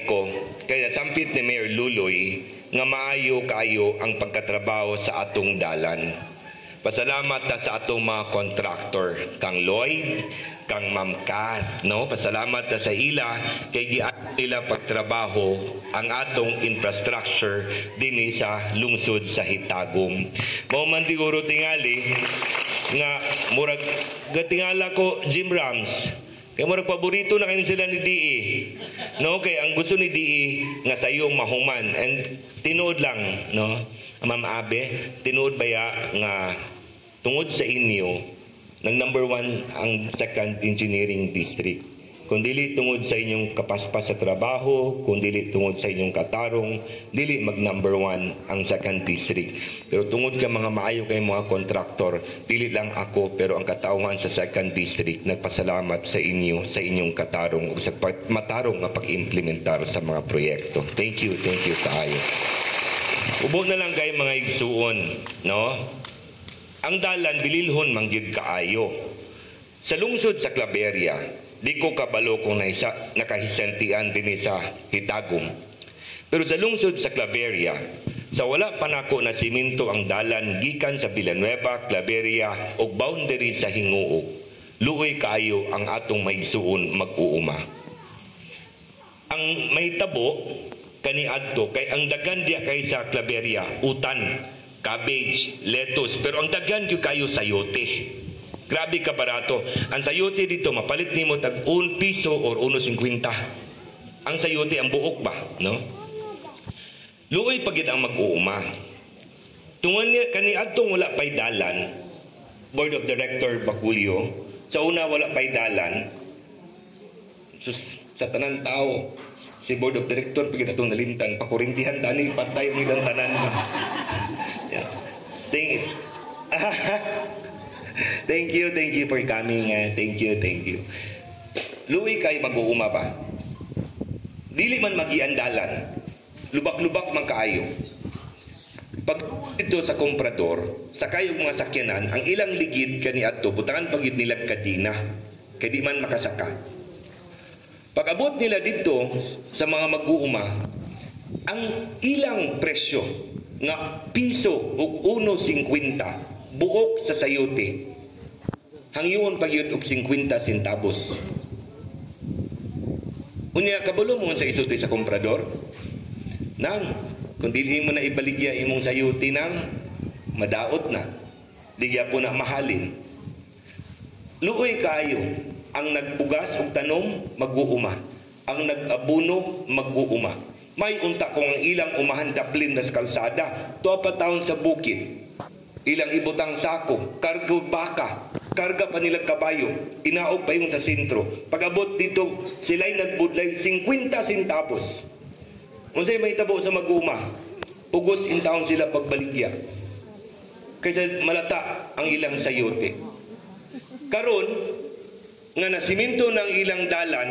ko kaya sampit ni Mayor Luloy nga maayo kaayo ang pagkatrabaho sa atong dalan. Pasalamat ta sa atong mga contractor, kang Lloyd, kang Ma'am Kat, no? Pasalamat ta sa ila kay giat nila pagtrabaho ang atong infrastructure dinhi sa lungsod sa Hitagom. Mao man siguro tingali nga murag gatingala ko Jim Rams. Kaya murag paborito na kayo sila ni DE. No, kay ang gusto ni DE nga sayo mahuman and tinuod lang, no? Ma'am Abe, tinuod baya nga tungod sa inyo nang number 1 ang 2nd engineering district. Kung dili tungod sa inyong kapaspas sa trabaho, kung dili tungod sa inyong katarong, dili mag number 1 ang 2nd district. Pero tungod ka mga maayo kay mga kontraktor, dili lang ako pero ang katauhan sa 2nd district nagpasalamat sa inyo, sa inyong katarong ug sa matarong nga pag-implementar sa mga proyekto. Thank you kaayo. Ubo na lang kay mga igsuon, no? Ang dalan bililhon mangyud kaayo. Sa lungsod sa Claveria, di ko kabalo kung nakahisantian din sa Hitagom. Pero sa lungsod sa Claveria, sa wala pa nako na siminto ang dalan gikan sa Villanueva, Claveria o boundary sa Hinguog, luoy kaayo ang atong maigsuon mag-uuma. Ang may tabo kaniadto kay ang daghan diya kay sa Claveria, utan, cabbage, lettuce, pero ang daghan gyud kayo sayote. Grabe ka barato. Ang sayote dito, mapalit nimo tag 1 piso or 1.50. Ang sayote, ang buok ba? No? Luoy pagid ang mag-uuma. Tungon niya, kaniadtong wala pa'y dalan, Board of Director Baculio, sa una wala pa'y dalan, sa tanan tao, si Board of Director, pagid atong nalintang, pakurintihan, tani, patay ang ilang tanan. Yeah. Thank you for coming. Thank you. Luwi kay mag-uuma ba? Dili man magiandalan. Lubak-lubak man kaayo. Pag dito sa komprador, sa kayong mga sakyanan, ang ilang ligid kaniadto butangan pagid nila kadina. Kay di man makasaka. Pag abot nila dito sa mga mag-uuma, ang ilang presyo nga piso ug 1.50 buok sa sayote. Hangyon pagyud og 50 centavos. Unya kabalo mo sa isulti sa komprador? Nang kung dili mo na ibaligya imong sayote nang madaot na. Digya po na mahalin. Luoy kaayo ang nagbugas og tanom mag-uuma. Ang nag-abuno mag-uuma. May unta kung ang ilang umahan daplin na sa kalsada, 2 taon sa bukid. Ilang ibutang sako, kargo baka, karga pa nilang kabayo, inaog pa yung sa sentro. Pag-abot dito, sila'y nagbudlay 50 centavos. Unsay may tabo sa mag-uma, ugos in taon sila pagbaligya. Kaysa malata ang ilang sayote. Karon nga nasiminto ng ilang dalan,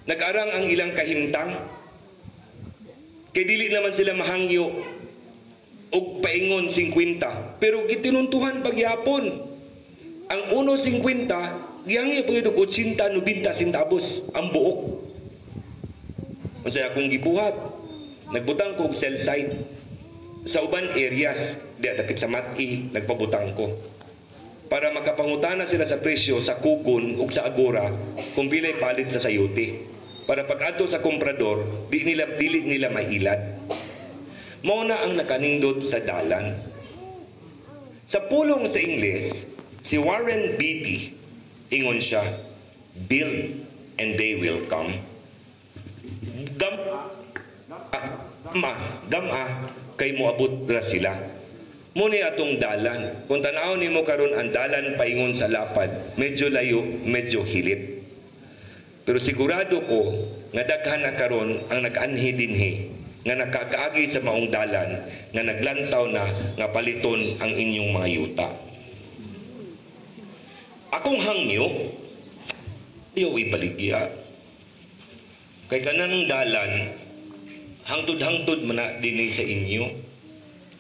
nag-arang ang ilang kahimtang, kay dili naman sila mahangyo og paingon 50 pero gitinuntuhan pagyapon ang 1.50 gihangyo pagid og 80-90 centavos ang buok. Unsay akong gibuhat, nagbutang ko og cell site sa uban areas di dapit sa Mati, nagpabutang ko para makapangutana sila sa presyo sa Kukon ug sa Agora kung bilay palit sa sayote para pag-adto sa komprador dili nila mailad. Mao na ang nakanindot sa dalan. Sa pulong sa Ingles, si Warren Beatty, ingon siya, build and they will come. Gama, kay moabot ra sila. Muni atong dalan. Kung tanaw nimo karon ang dalan paingon sa lapad, medyo layo, medyo hilit. Pero sigurado ko nga daghan na karon ang nag-anhi dinhi nga nakakaagi sa maong dalan nga naglantaw na nga paliton ang inyong mga yuta. Akong hangyo iyo ibaligya kay kanang dalan hangtod-hangtod man na dinhi sa inyo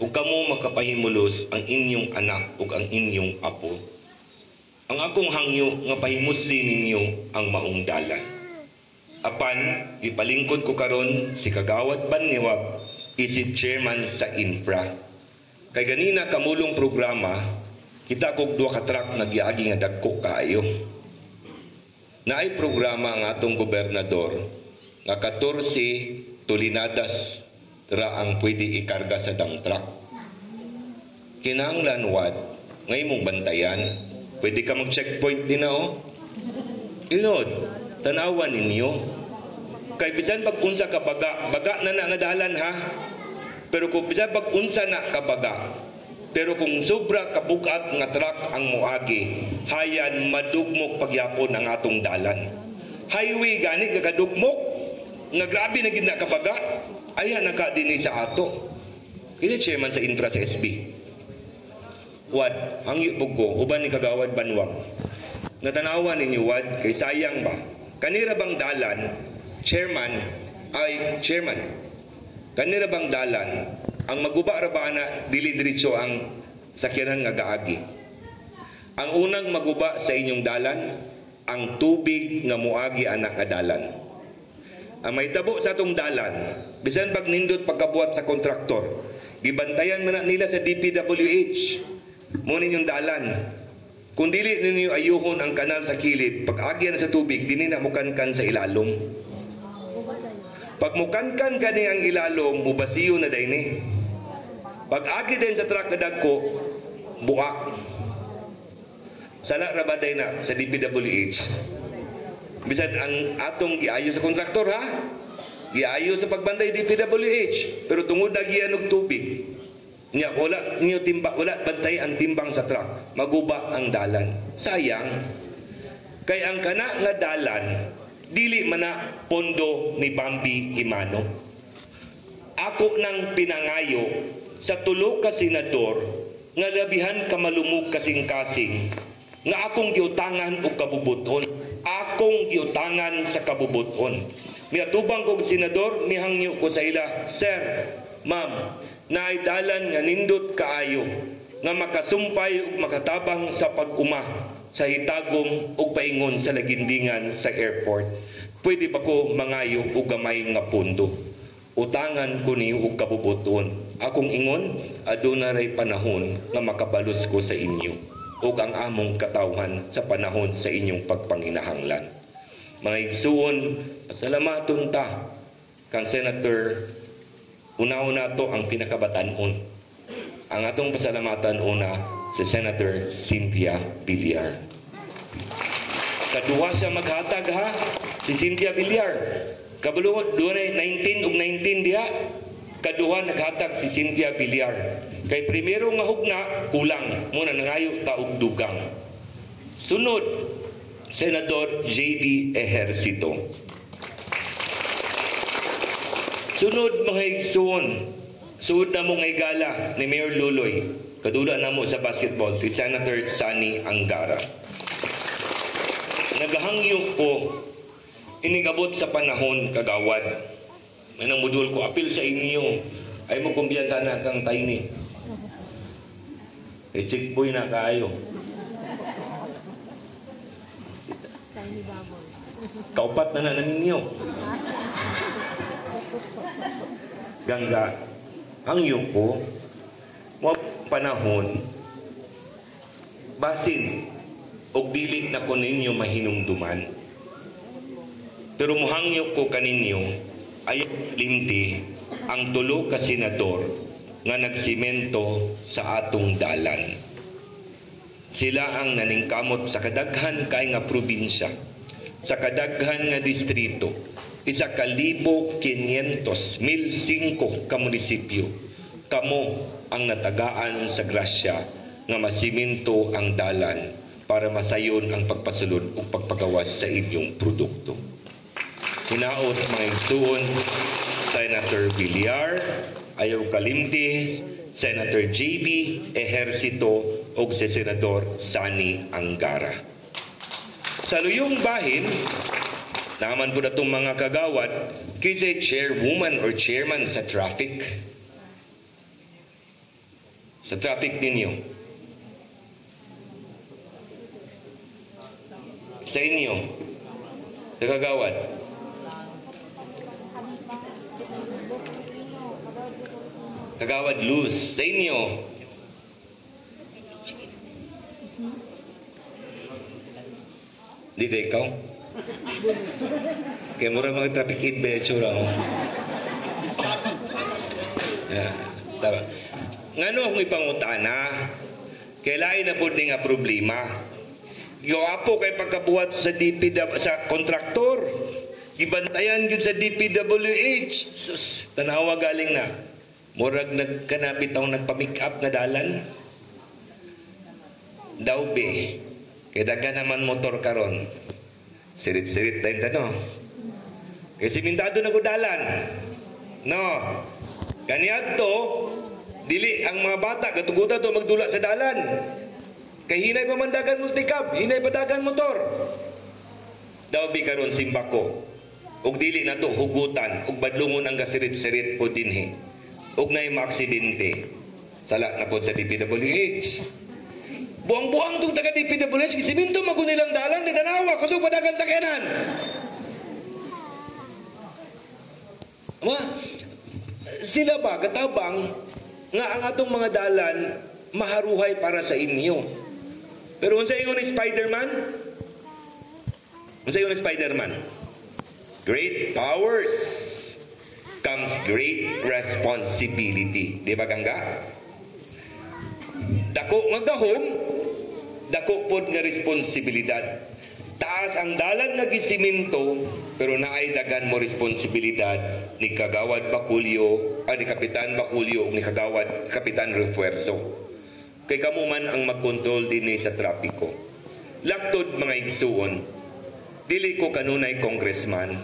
ug kamo makapahimulos ang inyong anak ug ang inyong apo. Ang akong hangyo nga pahimusli ninyo ang maong dalan. Apan, ipalingkod ko karon si Kagawad Banniwag, isip chairman sa infra. Kay ganina kamulong programa, kita kog duha ka truck nagyagi nga dagko kaayo. Naay programa ang atong gobernador nga 14 tulinadas ra ang pwede ikarga sa dump truck. Kinahanglan wad ngay mong bantayan, pwede ka mag-checkpoint din na Inod, tanawan ninyo. Kay bisan pag unsa ka baga na nga dalan ha. Pero kung bisan pag unsa na ka baga, pero kung sobra kabugat nga truck ang moagi, hayan madugmok pagyapon ang atong dalan. Highway gani kakadugmok, nga grabe na gid na kabaga, ayan naka dinhi sa ato. Kini chairman sa infra sa SB. Wad, ang ipog ko, uban ni Kagawad Banwag. Natanawan ninyo wad, kay sayang ba? Kanira bang dalan, chairman, kanira bang dalan, ang maguba ra ba na dili-diretso ang sakyanan nga gaagi? Ang unang maguba sa inyong dalan, ang tubig nga muagi anak nga dalan. Ang may tabo sa atong dalan, bisan pag nindot pagkabuhat sa kontraktor, gibantayan man na nila sa DPWH, mo ninyong dalan. Kung dili ninyo ayuhon ang kanal sa kilid, pag agyan sa tubig, dili na mukankan sa ilalom. Pag mukankan ka ang ilalom, mubasiyo na dayni. Pag agi din sa truck kadagko, buak. Sala ra ba day na sa DPWH? Bisan ang atong giayo sa kontraktor ha? Giayo sa pagbantay DPWH, pero tungod na giyan og tubig. Nya wala niyo wala bantay ang timbang sa truck, maguba ang dalan. Sayang. Kay ang kana nga dalan dili man na pondo ni Bambi Himano. Ako nang pinangayo sa tulo ka senador nga labihan ka malumog kasing-kasing nga akong giutangan og kabubuton. Akong giutangan sa kabubuton. Miatubang kog senador, mihangyo ko sa ila, Sir, Ma'am, naay dalan nga nindot kaayo nga makasumpay ug makatabang sa pag-uma sa hitagom ug paingon sa lagindingan sa airport. Pwede ba ko mangayo og gamay nga pundo? Utangan ko niyo og kabubuton. Akong ingon, aduna ray panahon nga makabalos ko sa inyo ug ang among katawhan sa panahon sa inyong pagpanginahanglan. Mga igsuon, pasalamaton ta kang Senator. Una-una to ang pinakabatanon. Ang atong pasalamatan una si Senator Cynthia Villar. Kaduha siya maghatag ha, si Cynthia Villar. Kabalo, doon ay 19 ug 19 diha. Kaduha naghatag si Cynthia Villar. Kay primero nga hugna, kulang. Muna nangayo ta og dugang. Sunod, Senador J.D. Ejercito. Sunod mga igsoon, suod na mong igala ni Mayor Luloy, kadula na mo sa basketball, si Senator Sani Angara. Nagahangyo ko, inigabot sa panahon kagawad. May nang mudul ko, apil sa inyo, ay mo kumbiyan sana kang tiny. Eh, chick boy na kayo. Kaupat na ninyo. Gangga, ang yuko, mga panahon, basin, og dili na ko ninyo mahinumduman. Pero muhangyo ko kaninyo, ay limti ang tulo ka senador nga nagsimento sa atong dalan. Sila ang naningkamot sa kadaghan kay nga probinsya, sa kadaghan nga distrito, 1,500, 1,500 ka munisipyo. Kamo ang natagaan sa grasya nga masiminto ang dalan para masayon ang pagpasulod o pagpagawas sa inyong produkto. Hinaot mga igsuon, Senator Villar, ayaw kalimti, Senator J.B. Ejercito o si Senador Sani Angara. Sa luyong bahin, naman po na itong mga kagawad, kasi chairwoman or chairman sa traffic. Sa traffic ninyo. Sa inyo. Sa kagawad. Kagawad Luz, sa inyo. Di ba ikaw? Kaya mura mga traffic aid ba yung tsura mo? Tama. Ngano akong ipangutana, kailain na po nga problema. Yung apo kay pagkabuhat sa sa kontraktor, ibantayan yun sa DPWH. Sus, tanawa galing na. Murag nagkanabitaw nagpa-make up na dalan. Daw be, kaya daga naman motor karon. Sirit-sirit tayong tano. Kaya simintado na dalan. No. Kaniyag to, dili ang mga bata, katugutan to magdula sa dalan. Kay hinay pa mandagan multicab, hinay pa dagan motor. Daw be karon simbako. Ug dili na to hugutan, ug badlungon ang gasirit-sirit po dinhi. Ug nay maaksidente. Sala na po sa DPWH. Buang-buang itong taga-DPWH, siminto magunilang dalan, nitanawa, kusog padagan sakyanan. Sila ba, katabang, nga ang atong mga dalan, maharuhay para sa inyo. Pero kung sa inyo ni Spider-Man, great powers comes great responsibility. Di ba, Gangga? Dako nga gahom, dako pod nga responsibilidad. Taas ang dalan nga gisiminto, pero naay dagan mo responsibilidad ni Kagawad Baculio, ni Kapitan Baculio, ni Kagawad Kapitan Refuerzo. Kay kamo man ang magkontrol dinhi sa trapiko. Laktod mga igsuon, dili ko kanunay congressman.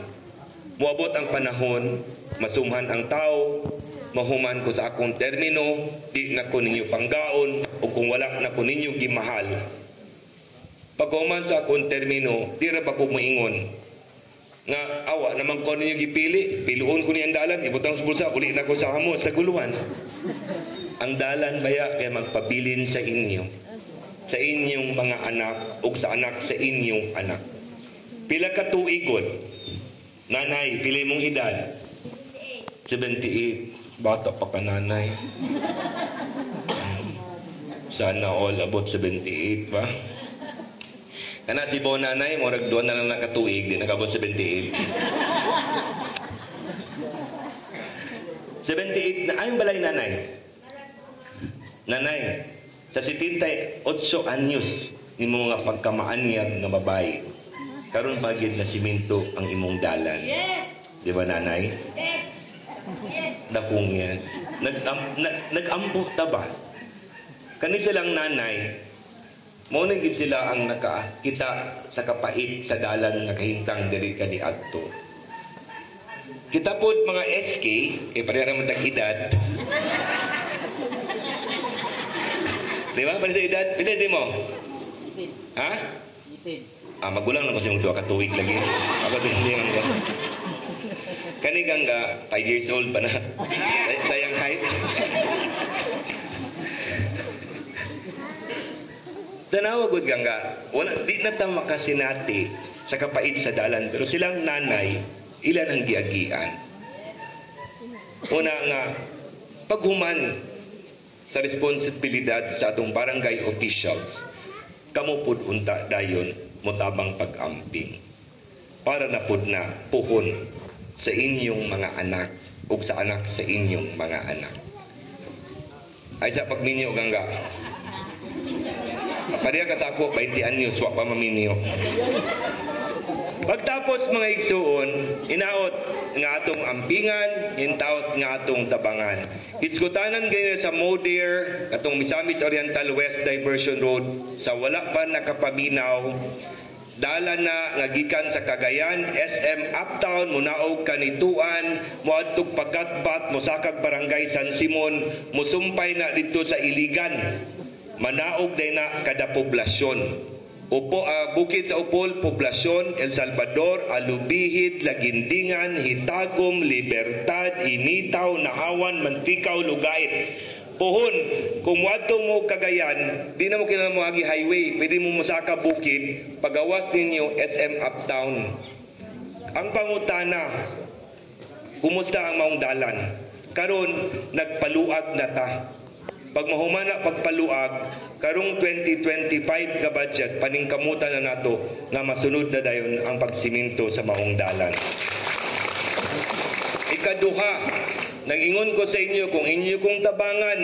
Muabot ang panahon, masumhan ang tao, mahuman ko sa akong termino, di na ko ninyo panggaon, o kung wala na ko ninyo gimahal. Paghuman sa akong termino, di ra pa ko maingon. Nga, awa, naman ko ninyo gipili, piluon ko niyang dalan, ibutang sa bulsa, uli na ko sa hamo, sa guluhan. Ang dalan baya kaya magpabilin sa inyo, sa inyong mga anak, o sa anak sa inyong anak. Pila ka tuigon, nanay, pili mong edad? 78. Bata pa ka nanay. Sana all about 78 ba? Kana si Bo nanay, murag doon na lang nakatuig, di nakabot 78. 78 na, ayong balay nanay. Nanay, sa 78 anyos, ni mga pagkamaanyag na babae, karon pagid na siminto ang imong dalan. Di ba nanay? Dakong yan. Nag-ambok ta ba? Kani silang nanay, mo na gid sila ang nakakita sa kapait sa dalan nga kahintang diri kani adto. Kita pod mga SK, parehara man tag edad. Di ba? Parehara edad. Pila di mo? Ha? Magulang na ko sa duha ka tuig lagi. Ako din nga. Kani Gangga, 5 years old pa na. Sayang height. Tanawa gud Gangga, wala di na ta makasinati sa kapait sa dalan, pero silang nanay, ilan ang giagian. Una nga, paghuman sa responsibilidad sa atong barangay officials, kamo pud unta dayon mutabang pag-amping. Para na pud na puhon sa inyong mga anak o sa anak sa inyong mga anak. Ay sa pagminyo Gangga. Pariya ka sa ako, 20 anyos, wa pa maminyo. Pagtapos mga igsuon, inaot nga atong ampingan, intaot nga atong tabangan. Iskutanan ganyan sa Modir, atong Misamis Oriental West Diversion Road, sa wala pa nakapaminaw, dala na nga gikan sa Cagayan, SM Uptown, munaog kanituan, muadtog Pagatbat, musakag Barangay San Simon, musumpay na dito sa Iligan. Manaog day na kada poblasyon. Bukid sa Upol, poblasyon, El Salvador, Alubihid, Lagindingan, Hitagom, Libertad, Initaw, Nahawan, Mantikaw, Lugait. Pohon, kung wadto mo Cagayan, di na mo kinala mo agi highway, pwede mo musaka bukid, pagawas ninyo SM Uptown. Ang pangutana, kumusta ang maong dalan? Karon nagpaluag na ta. Pag mahumana pagpaluag, karong 2025 ka budget, paningkamutan na nato nga masunod na dayon ang pagsiminto sa maong dalan. Ikaduha, nag-ingon ko sa inyo kung inyo kong tabangan